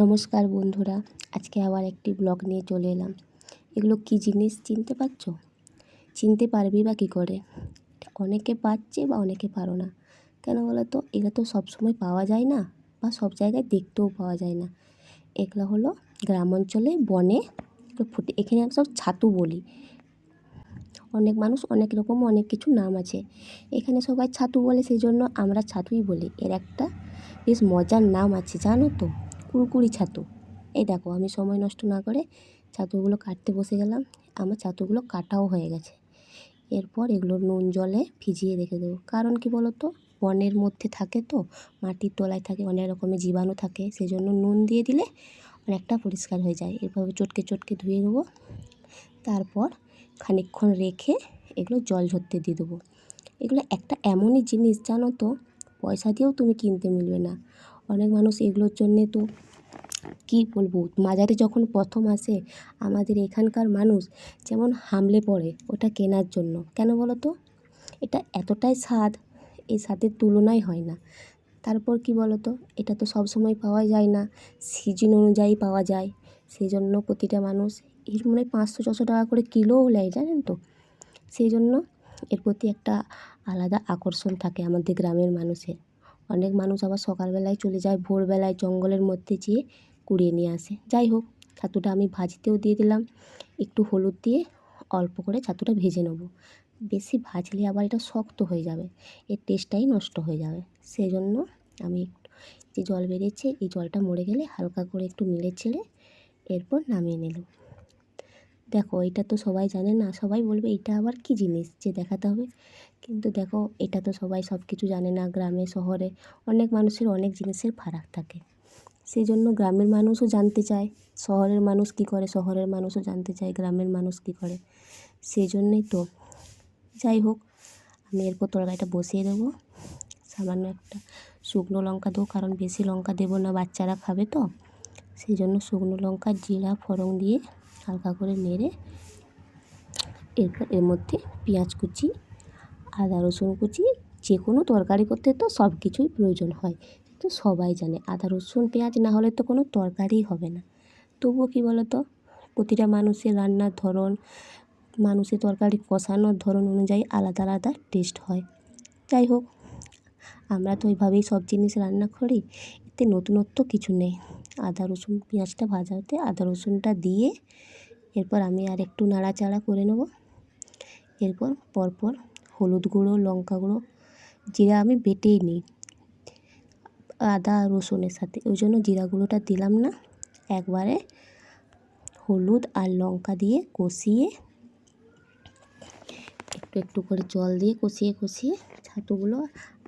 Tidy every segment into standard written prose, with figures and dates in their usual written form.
নমস্কার বন্ধুরা, আজকে আবার একটি ব্লগ নিয়ে চলে এলাম। এগুলো কি জিনিস চিনতে পারছো? চিনতে পারবি বা কী করে? অনেকে পারছে বা অনেকে পারো না। কেন বলো তো? এগুলো তো সবসময় পাওয়া যায় না বা সব জায়গায় দেখতেও পাওয়া যায় না। এগুলো হলো গ্রাম অঞ্চলে বনে এগুলো ফুটে। এখানে আমরা সব ছাতু বলি। অনেক মানুষ অনেক রকম অনেক কিছু নাম আছে। এখানে সবাই ছাতু বলে, সেই জন্য আমরা ছাতুই বলি। এর একটা বেশ মজার নাম আছে জানো তো? কুরকুরি ছাতু। এই দেখো, আমি সময় নষ্ট না করে ছাতুগুলো কাটতে বসে গেলাম। আমার ছাতুগুলো কাটাও হয়ে গেছে। এরপর এগুলো নুন জলে ভিজিয়ে রেখে দেবো। কারণ কি বলো তো? বনের মধ্যে থাকে তো, মাটির তলায় থাকে, অনেক রকমের জীবাণু থাকে, সেই জন্য নুন দিয়ে দিলে অনেকটা পরিষ্কার হয়ে যায়। এভাবে চটকে চটকে ধুয়ে দেবো। তারপর খানিকক্ষণ রেখে এগুলো জল ঝরতে দিয়ে দেবো। এগুলো একটা এমনই জিনিস জানো তো, পয়সা দিয়েও তুমি কিনতে মিলবে না। অনেক মানুষ এগুলোর জন্যে তো কী বলবো, বাজারে যখন প্রথম আসে আমাদের এখানকার মানুষ যেমন হামলে পড়ে ওটা কেনার জন্য। কেন বলো তো? এটা এতটাই স্বাদ, এই স্বাদের তুলনাই হয় না। তারপর কি বলো তো, এটা তো সব সময় পাওয়া যায় না, সিজন অনুযায়ী পাওয়া যায়। সেই জন্য প্রতিটা মানুষ এর 500-600 টাকা করে কিলোও নেয়, জানেন তো? সেই জন্য এর প্রতি একটা আলাদা আকর্ষণ থাকে আমাদের গ্রামের মানুষের। অনেক মানুষ আবার সকালবেলায় চলে যায়, ভোরবেলায় জঙ্গলের মধ্যে যেয়ে কুড়িয়ে নিয়ে আসে। যাই হোক, ছাতুটা আমি ভাজতেও দিয়ে দিলাম। একটু হলুদ দিয়ে অল্প করে ছাতুটা ভেজে নেব। বেশি ভাজলে আবার এটা শক্ত হয়ে যাবে, এর টেস্টটাই নষ্ট হয়ে যাবে। সেই জন্য আমি একটু, যে জল বেরিয়েছে এই জলটা মরে গেলে হালকা করে একটু নেড়ে চেড়ে এরপর নামিয়ে নিলাম। দেখো, এটা তো সবাই জানে না, সবাই বলবে এটা আবার কী জিনিস যে দেখাতে হবে। কিন্তু দেখো, এটা তো সবাই সব কিছু জানে না। গ্রামে শহরে অনেক মানুষের অনেক জিনিসের ফারাক থাকে। সেই জন্য গ্রামের মানুষও জানতে চায় শহরের মানুষ কী করে, শহরের মানুষও জানতে চায় গ্রামের মানুষ কী করে। সেই জন্যেই তো। যাই হোক, আমি এরপর তরকারিটা বসিয়ে দেবো। সামান্য একটা শুকনো লঙ্কা দেবো, কারণ বেশি লঙ্কা দেবো না, বাচ্চারা খাবে তো। সেই জন্য শুকনো লঙ্কা, জিরা ফোড়ন দিয়ে হালকা করে নেড়ে এরপর এর মধ্যে পেঁয়াজ কুচি, আদা রসুন কুচি। যে কোনো তরকারি করতে তো সব কিছুই প্রয়োজন হয়, তো সবাই জানে আদা রসুন পেঁয়াজ না হলে তো কোনো তরকারিই হবে না। তবুও কী বলো তো, প্রতিটা মানুষের রান্নার ধরন, মানুষের তরকারি কষানোর ধরন অনুযায়ী আলাদা আলাদা টেস্ট হয়। যাই হোক, আমরা তো ওইভাবেই সব জিনিস রান্না করি, এতে নতুনত্ব কিছু নেই। আদা রসুন পেঁয়াজটা ভাজা হতে আদা রসুনটা দিয়ে এরপর আমি আর একটু নাড়াচাড়া করে নেব। এরপর পরপর হলুদ গুঁড়ো, লঙ্কা গুঁড়ো, জিরা আমি বেটেই নিই আদা রসুনের সাথে, ওই জন্য জিরা গুঁড়োটা দিলাম না। একবারে হলুদ আর লঙ্কা দিয়ে কষিয়ে একটু একটু করে জল দিয়ে কষিয়ে কষিয়ে ছাতুগুলো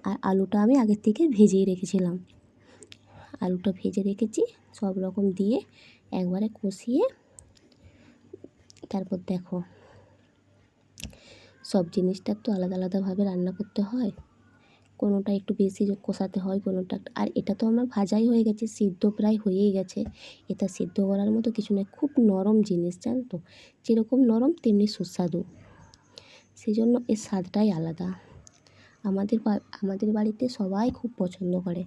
আর আলুটা আমি আগের থেকে ভেজেই রেখেছিলাম, আলুটা ভেজে রেখেছি, সব রকম দিয়ে একবারে কষিয়ে তারপর দেখো, সব জিনিসটা তো আলাদা আলাদাভাবে রান্না করতে হয়। কোনোটা একটু বেশি কষাতে হয়, কোনোটা। আর এটা তো আমার ভাজাই হয়ে গেছে, সিদ্ধ প্রায় হয়েই গেছে। এটা সিদ্ধ করার মতো কিছু নয়, খুব নরম জিনিস, জানো তো? যেরকম নরম তেমনি সুস্বাদু। সেই জন্য এর স্বাদটাই আলাদা। আমাদের বাড়িতে সবাই খুব পছন্দ করে,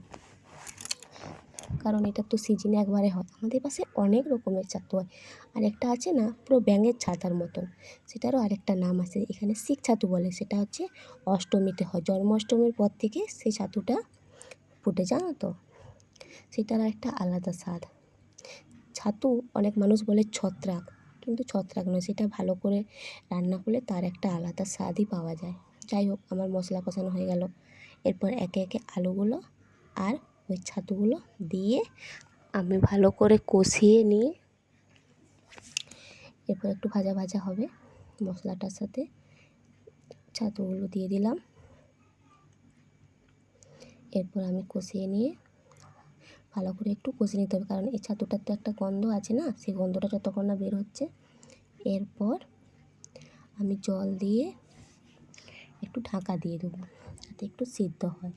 কারণ এটা তো সিজনে একবারে হয়। আমাদের পাশে অনেক রকমের ছাতু হয়। আর একটা আছে না, পুরো ব্যাঙের ছাতার মতন, সেটারও আরেকটা নাম আছে, এখানে শিক ছাতু বলে। সেটা হচ্ছে অষ্টমীতে হয়, জন্মাষ্টমীর পর থেকে সেই ছাতুটা ফুটে, জানো তো? সেটার একটা আলাদা স্বাদ। ছাতু অনেক মানুষ বলে ছত্রাক, কিন্তু ছত্রাক নয়, সেটা ভালো করে রান্না করলে তার একটা আলাদা স্বাদই পাওয়া যায়। যাই হোক, আমার মশলা কষানো হয়ে গেল। এরপর একে একে আলুগুলো আর ওই ছাতুগুলো দিয়ে আমি ভালো করে কষিয়ে নিয়ে এরপর একটু ভাজা ভাজা হবে, মশলাটার সাথে ছাতুগুলো দিয়ে দিলাম। এরপর আমি কষিয়ে নিয়ে ভালো করে একটু কষিয়ে নিতে হবে, কারণ এই ছাতুটার তো একটা গন্ধ আছে না, সেই গন্ধটা যতক্ষণ না বের হচ্ছে। এরপর আমি জল দিয়ে একটু ঢাকা দিয়ে দেবো, যাতে একটু সিদ্ধ হয়।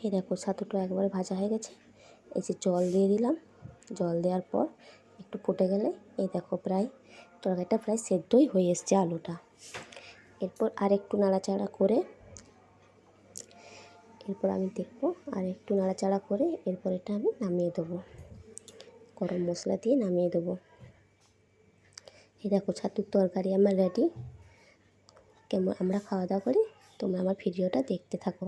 এই দেখো, ছাতুটা একবারে ভাজা হয়ে গেছে। এই যে জল দিয়ে দিলাম, জল দেওয়ার পর একটু ফুটে গেলে এই দেখো তরকারিটা প্রায় সেদ্ধই হয়ে এসছে, আলুটা। এরপর আর একটু নাড়াচাড়া করে এরপর আমি দেখবো আর একটু নাড়াচাড়া করে এরপর এটা আমি নামিয়ে দেবো, গরম মশলা দিয়ে নামিয়ে দেবো। এই দেখো ছাতুর তরকারি আমার রেডি। কেমন আমরা খাওয়া দাওয়া করি, তোমরা আমার ভিডিওটা দেখতে থাকো।